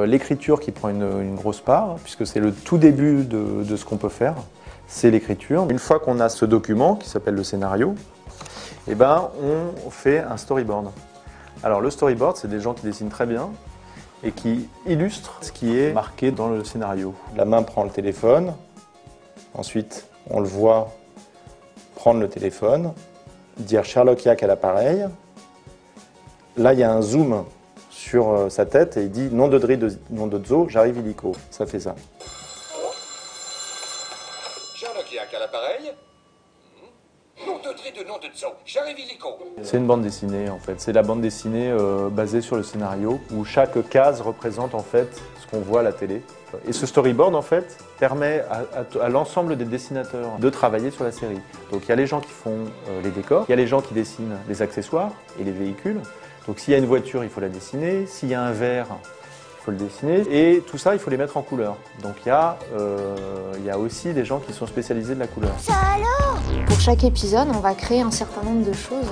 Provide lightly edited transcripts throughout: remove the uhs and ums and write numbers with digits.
L'écriture qui prend une grosse part, puisque c'est le tout début de ce qu'on peut faire, c'est l'écriture. Une fois qu'on a ce document qui s'appelle le scénario, eh ben, on fait un storyboard. Alors le storyboard, c'est des gens qui dessinent très bien et qui illustrent ce qui est marqué dans le scénario. La main prend le téléphone, ensuite on le voit prendre le téléphone, dire Sherlock Yak à l'appareil. Là, il y a un zoom sur sa tête et il dit nom de Dri, nom de Zo, j'arrive illico. Ça fait ça. Sherlock Yak à l'appareil. Nom de Dri de nom de Zo, j'arrive illico. C'est une bande dessinée en fait. C'est la bande dessinée basée sur le scénario où chaque case représente en fait ce qu'on voit à la télé. Et ce storyboard en fait permet à l'ensemble des dessinateurs de travailler sur la série. Donc il y a les gens qui font les décors, il y a les gens qui dessinent les accessoires et les véhicules. Donc s'il y a une voiture, il faut la dessiner, s'il y a un verre, il faut le dessiner. Et tout ça, il faut les mettre en couleur. Donc il y a aussi des gens qui sont spécialisés de la couleur. Ça alors ? Pour chaque épisode, on va créer un certain nombre de choses.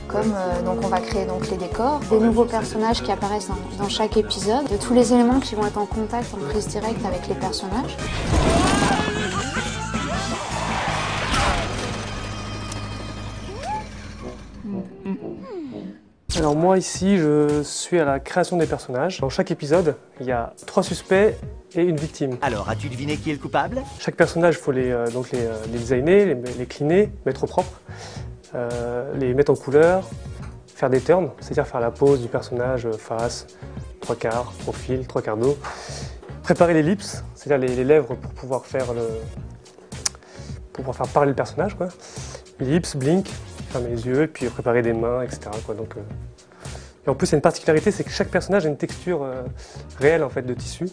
Comme donc on va créer donc les décors, des nouveaux personnages qui apparaissent dans chaque épisode, de tous les éléments qui vont être en contact, en prise directe avec les personnages. Alors moi ici, je suis à la création des personnages. Dans chaque épisode, il y a 3 suspects et une victime. Alors, as-tu deviné qui est le coupable? Chaque personnage, il faut les designer, les cleaner, mettre au propre, les mettre en couleur, faire des turns, c'est-à-dire faire la pose du personnage face, 3 quarts, profil, 3 quarts d'eau. Préparer l'ellipse, c'est-à-dire les lèvres pour pouvoir faire parler le personnage, quoi. Ellipse, blink, fermer les yeux, et puis préparer des mains, etc., quoi. Donc, et en plus, il y a une particularité, c'est que chaque personnage a une texture réelle en fait, de tissu.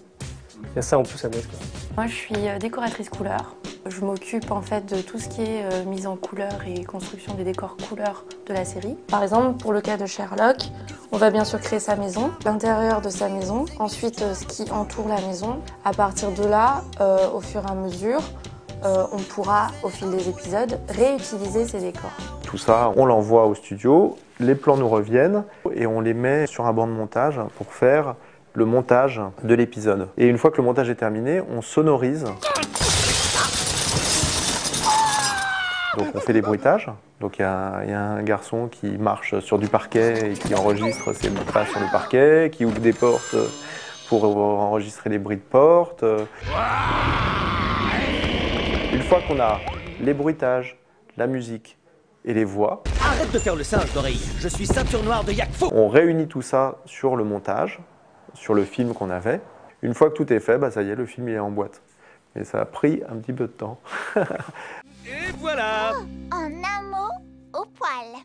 Il y a ça en plus à mettre, quoi. Moi, je suis décoratrice couleur. Je m'occupe en fait de tout ce qui est mise en couleur et construction des décors couleurs de la série. Par exemple, pour le cas de Sherlock, on va bien sûr créer sa maison, l'intérieur de sa maison, ensuite ce qui entoure la maison. À partir de là, au fur et à mesure, on pourra, au fil des épisodes, réutiliser ces décors. Tout ça, on l'envoie au studio, les plans nous reviennent et on les met sur un banc de montage pour faire le montage de l'épisode. Et une fois que le montage est terminé, on sonorise. Donc on fait des bruitages. Donc il y a un garçon qui marche sur du parquet et qui enregistre ses pas sur le parquet, qui ouvre des portes pour enregistrer les bruits de porte. Une fois qu'on a les bruitages, la musique et les voix, Arrête de faire le singe, d'oreille. Je suis ceinture noire de Yak Fu. on réunit tout ça sur le montage, sur le film qu'on avait. Une fois que tout est fait, bah ça y est, le film il est en boîte. Mais ça a pris un petit peu de temps. Et voilà. En un mot, au poil.